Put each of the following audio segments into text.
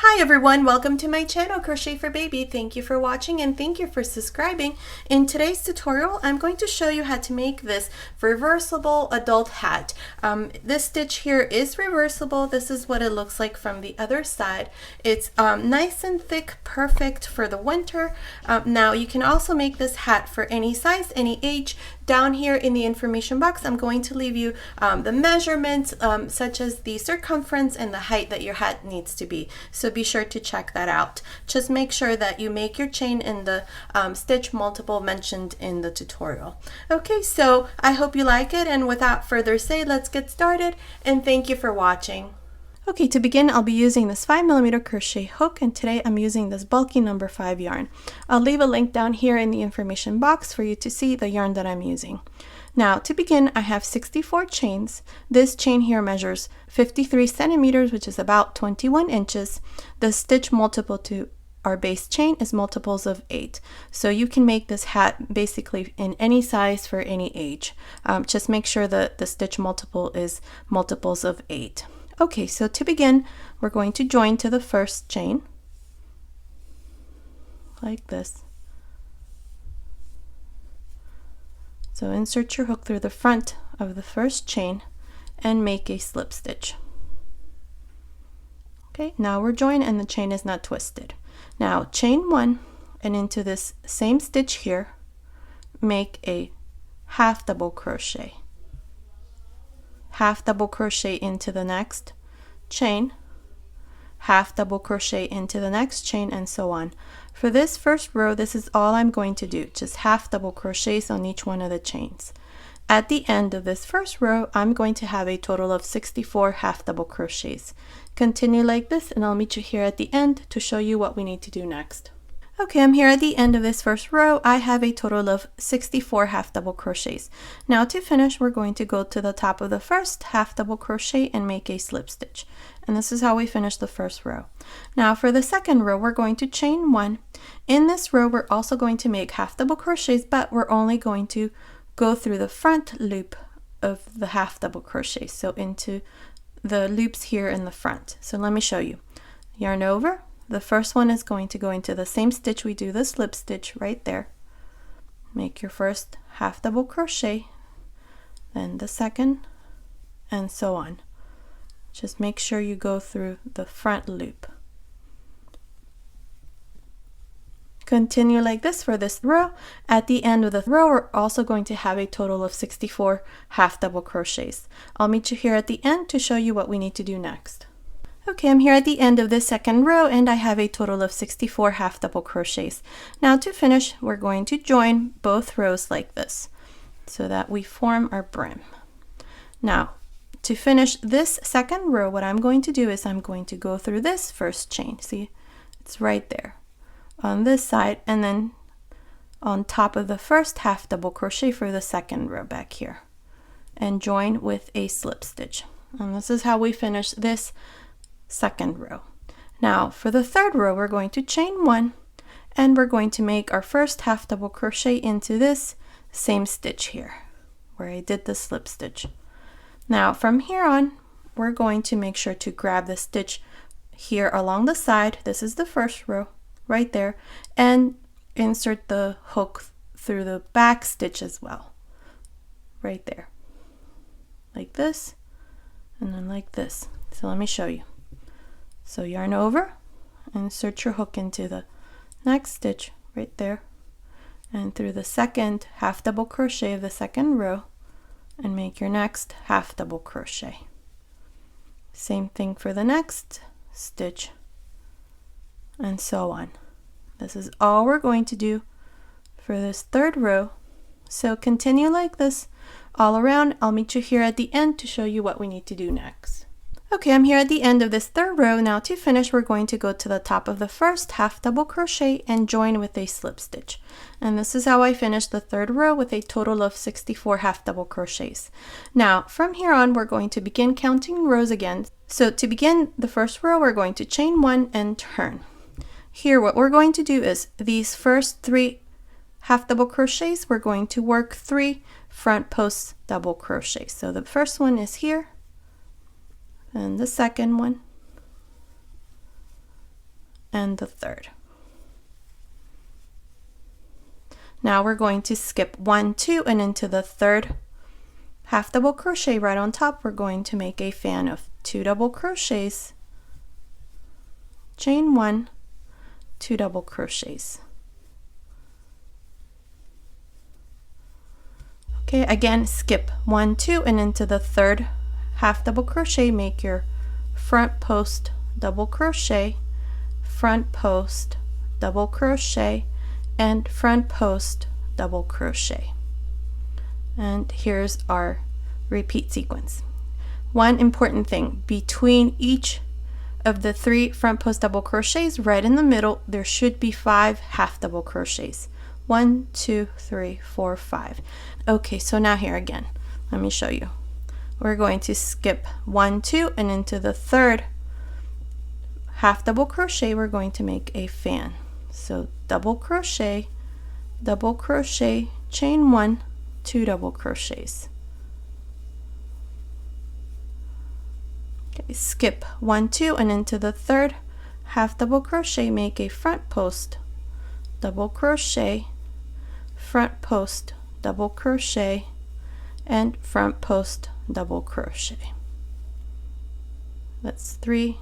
Hi everyone, welcome to my channel Crochet for Baby. Thank you for watching and thank you for subscribing. In today's tutorial, I'm going to show you how to make this reversible adult hat. This stitch here is reversible. This is what it looks like from the other side. It's nice and thick, perfect for the winter. Now you can also make this hat for any size, any age. Down here in the information box, I'm going to leave you the measurements such as the circumference and the height that your hat needs to be. So be sure to check that out. Just make sure that you make your chain in the stitch multiple mentioned in the tutorial. Okay, so I hope you like it, and without further say, let's get started, and thank you for watching. Okay, to begin, I'll be using this 5mm crochet hook, and today I'm using this bulky number 5 yarn. I'll leave a link down here in the information box for you to see the yarn that I'm using. Now, to begin, I have 64 chains. This chain here measures 53 centimeters, which is about 21 inches. The stitch multiple to our base chain is multiples of 8. So you can make this hat basically in any size for any age. Just make sure that the stitch multiple is multiples of 8. Okay, so to begin, we're going to join to the first chain, like this. So insert your hook through the front of the first chain and make a slip stitch. Okay, now we're joined and the chain is not twisted. Now chain 1 and into this same stitch here, make a half double crochet. Half double crochet into the next chain, half double crochet into the next chain, and so on. For this first row, this is all I'm going to do, just half double crochets on each one of the chains. At the end of this first row, I'm going to have a total of 64 half double crochets. Continue like this and I'll meet you here at the end to show you what we need to do next. Okay, I'm here at the end of this first row. I have a total of 64 half double crochets. Now to finish, we're going to go to the top of the first half double crochet and make a slip stitch. And this is how we finish the first row. Now for the second row, we're going to chain 1. In this row, we're also going to make half double crochets, but we're only going to go through the front loop of the half double crochet. So into the loops here in the front. So let me show you. Yarn over. The first one is going to go into the same stitch we do the slip stitch right there. Make your first half double crochet, then the second, and so on. Just make sure you go through the front loop. Continue like this for this row. At the end of the row, we're also going to have a total of 64 half double crochets. I'll meet you here at the end to show you what we need to do next. Okay, I'm here at the end of the second row and I have a total of 64 half double crochets. Now to finish, we're going to join both rows like this so that we form our brim. Now, to finish this second row, what I'm going to do is I'm going to go through this first chain. See, it's right there on this side, and then on top of the first half double crochet for the second row back here and join with a slip stitch. And this is how we finish this second row. Now for the third row, we're going to chain 1 and we're going to make our first half double crochet into this same stitch here where I did the slip stitch. Now from here on, we're going to make sure to grab the stitch here along the side. This is the first row right there, and insert the hook through the back stitch as well, right there, like this, and then like this. So let me show you. So yarn over, insert your hook into the next stitch right there, and through the second half double crochet of the second row, and make your next half double crochet. Same thing for the next stitch, and so on. This is all we're going to do for this third row. So continue like this all around. I'll meet you here at the end to show you what we need to do next. Okay, I'm here at the end of this third row. Now to finish, we're going to go to the top of the first half double crochet and join with a slip stitch. And this is how I finished the third row with a total of 64 half double crochets. Now from here on, we're going to begin counting rows again. So to begin the first row, we're going to chain 1 and turn. Here what we're going to do is these first 3 half double crochets, we're going to work 3 front post double crochets. So the first one is here, and the second one, and the third. Now we're going to skip 1, 2, and into the third half double crochet right on top. We're going to make a fan of 2 double crochets, chain 1, 2 double crochets. Okay, again, skip 1, 2, and into the third half double crochet, make your front post double crochet, front post double crochet, and front post double crochet. And here's our repeat sequence. One important thing, between each of the 3 front post double crochets, right in the middle, there should be 5 half double crochets. 1, 2, 3, 4, 5. Okay, so now here again, let me show you. We're going to skip 1, 2, and into the third half double crochet, we're going to make a fan. So double crochet, chain 1, 2 double crochets. Okay, skip 1, 2, and into the third half double crochet, make a front post double crochet, front post double crochet, and front post double crochet. That's 3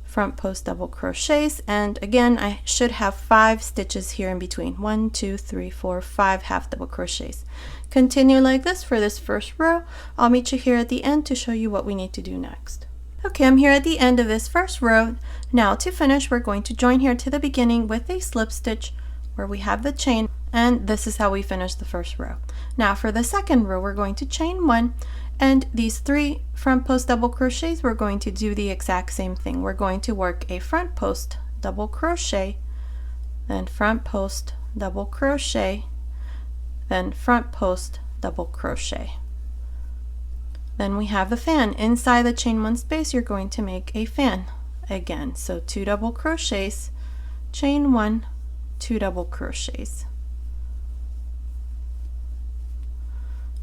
front post double crochets, and again I should have 5 stitches here in between. 1, 2, 3, 4, 5 half double crochets. Continue like this for this first row. I'll meet you here at the end to show you what we need to do next. Okay, I'm here at the end of this first row. Now to finish, we're going to join here to the beginning with a slip stitch where we have the chain, and this is how we finish the first row. Now for the second row, we're going to chain 1, and these 3 front post double crochets, we're going to do the exact same thing. We're going to work a front post double crochet, then front post double crochet, then front post double crochet. Then we have the fan. Inside the chain 1 space, you're going to make a fan again. So 2 double crochets, chain 1, 2 double crochets.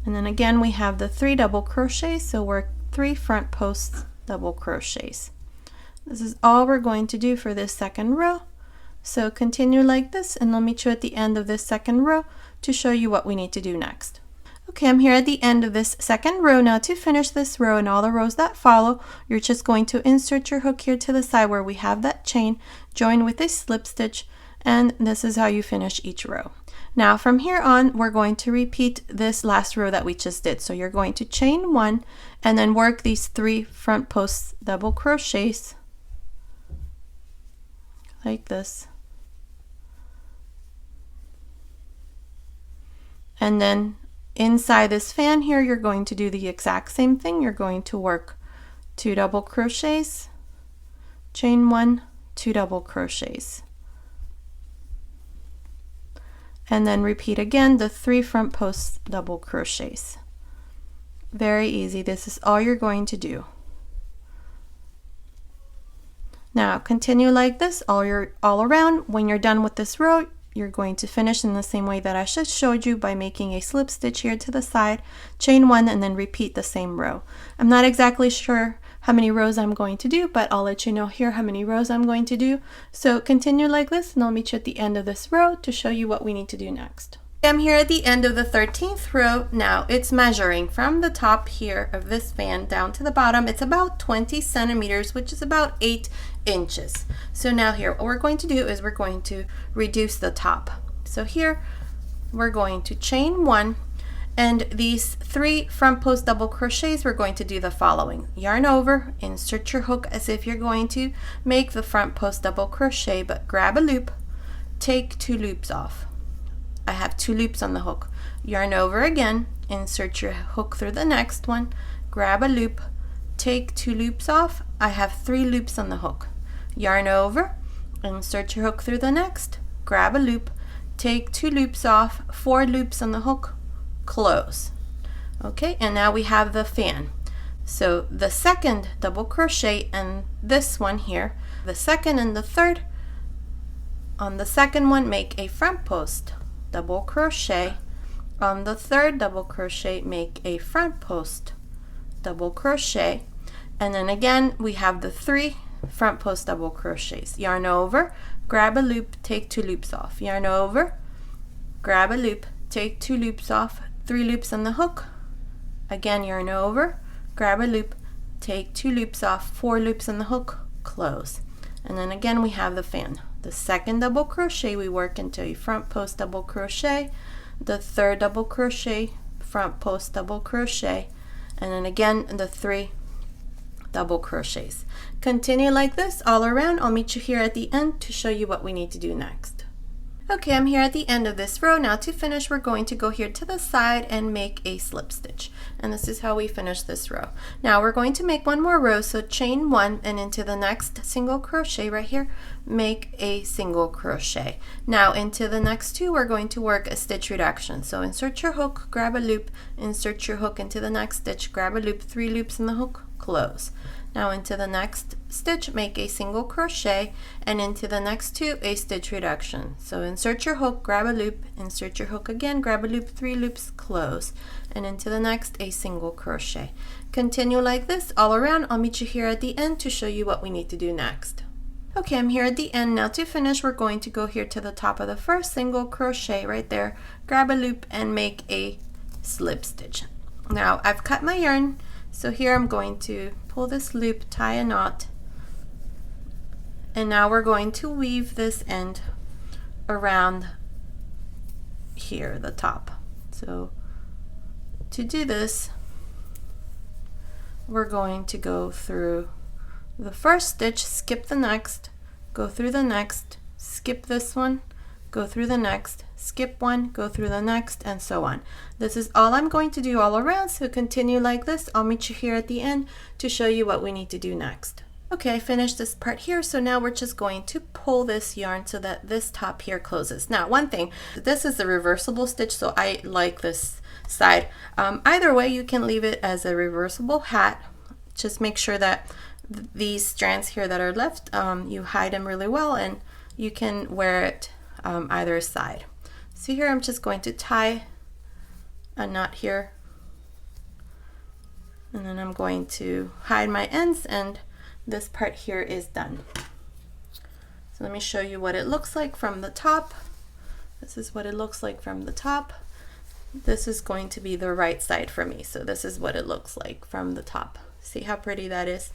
And then again we have the 3 double crochets, so work 3 front posts double crochets. This is all we're going to do for this second row. So continue like this, and I'll meet you at the end of this second row to show you what we need to do next. Okay, I'm here at the end of this second row. Now to finish this row and all the rows that follow, you're just going to insert your hook here to the side where we have that chain, join with a slip stitch, and this is how you finish each row. Now from here on, we're going to repeat this last row that we just did. So you're going to chain 1 and then work these 3 front post double crochets like this. And then inside this fan here, you're going to do the exact same thing. You're going to work 2 double crochets, chain 1, 2 double crochets. And then repeat again the 3 front post double crochets. Very easy. This is all you're going to do. Now continue like this all around. When you're done with this row, you're going to finish in the same way that I just showed you by making a slip stitch here to the side, chain 1, and then repeat the same row. I'm not exactly sure how many rows I'm going to do, but I'll let you know here how many rows I'm going to do. So continue like this, and I'll meet you at the end of this row to show you what we need to do next. I'm here at the end of the 13th row. Now it's measuring from the top here of this fan down to the bottom. It's about 20 centimeters, which is about 8 inches. So now here, what we're going to do is we're going to reduce the top. So here we're going to chain 1, and these 3 front post double crochets, we're going to do the following. Yarn over, insert your hook as if you're going to make the front post double crochet, but grab a loop, take 2 loops off. I have 2 loops on the hook. Yarn over again, insert your hook through the next one, grab a loop, take 2 loops off. I have 3 loops on the hook. Yarn over, insert your hook through the next, grab a loop, take 2 loops off, 4 loops on the hook, close. Okay, and now we have the fan. So the second double crochet and this one here, the second and the third, on the second one make a front post double crochet, on the third double crochet make a front post double crochet, and then again we have the 3 front post double crochets. Yarn over, grab a loop, take 2 loops off. Yarn over, grab a loop, take 2 loops off, 3 loops on the hook. Again, yarn over, grab a loop, take 2 loops off, 4 loops on the hook, close. And then again we have the fan. The second double crochet, we work into a front post double crochet, the third double crochet, front post double crochet, and then again the 3 double crochets. Continue like this all around. I'll meet you here at the end to show you what we need to do next. Okay, I'm here at the end of this row. Now to finish, we're going to go here to the side and make a slip stitch. And this is how we finish this row. Now we're going to make one more row, so chain 1 and into the next single crochet right here, make a single crochet. Now into the next 2, we're going to work a stitch reduction. So insert your hook, grab a loop, insert your hook into the next stitch, grab a loop, 3 loops in the hook, close. Now into the next stitch, make a single crochet, and into the next 2, a stitch reduction. So insert your hook, grab a loop, insert your hook again, grab a loop, 3 loops, close, and into the next, a single crochet. Continue like this all around. I'll meet you here at the end to show you what we need to do next. Okay, I'm here at the end. Now to finish, we're going to go here to the top of the first single crochet right there, grab a loop, and make a slip stitch. Now I've cut my yarn, so here I'm going to pull this loop, tie a knot, and now we're going to weave this end around here, the top. So to do this, we're going to go through the first stitch, skip the next, go through the next, skip this one, go through the next, skip one, go through the next, and so on. This is all I'm going to do all around, so continue like this. I'll meet you here at the end to show you what we need to do next. Okay, I finished this part here, so now we're just going to pull this yarn so that this top here closes. Now, one thing, this is the reversible stitch, so I like this side. Either way, you can leave it as a reversible hat. Just make sure that these strands here that are left, you hide them really well, and you can wear it either side. So here I'm just going to tie a knot here, and then I'm going to hide my ends, and this part here is done. So let me show you what it looks like from the top. This is what it looks like from the top. This is going to be the right side for me, so this is what it looks like from the top. See how pretty that is?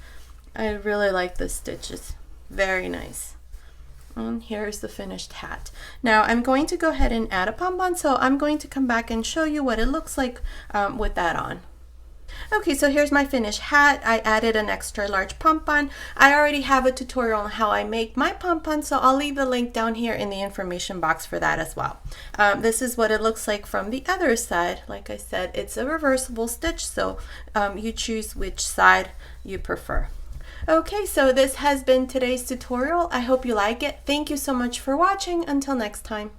I really like this stitch. It's very nice. And here's the finished hat. Now I'm going to go ahead and add a pom-pom, so I'm going to come back and show you what it looks like with that on. Okay, so here's my finished hat. I added an extra large pom-pom. I already have a tutorial on how I make my pom-pom, so I'll leave the link down here in the information box for that as well. This is what it looks like from the other side. Like I said, it's a reversible stitch, so you choose which side you prefer. Okay, so this has been today's tutorial. I hope you like it. Thank you so much for watching. Until next time.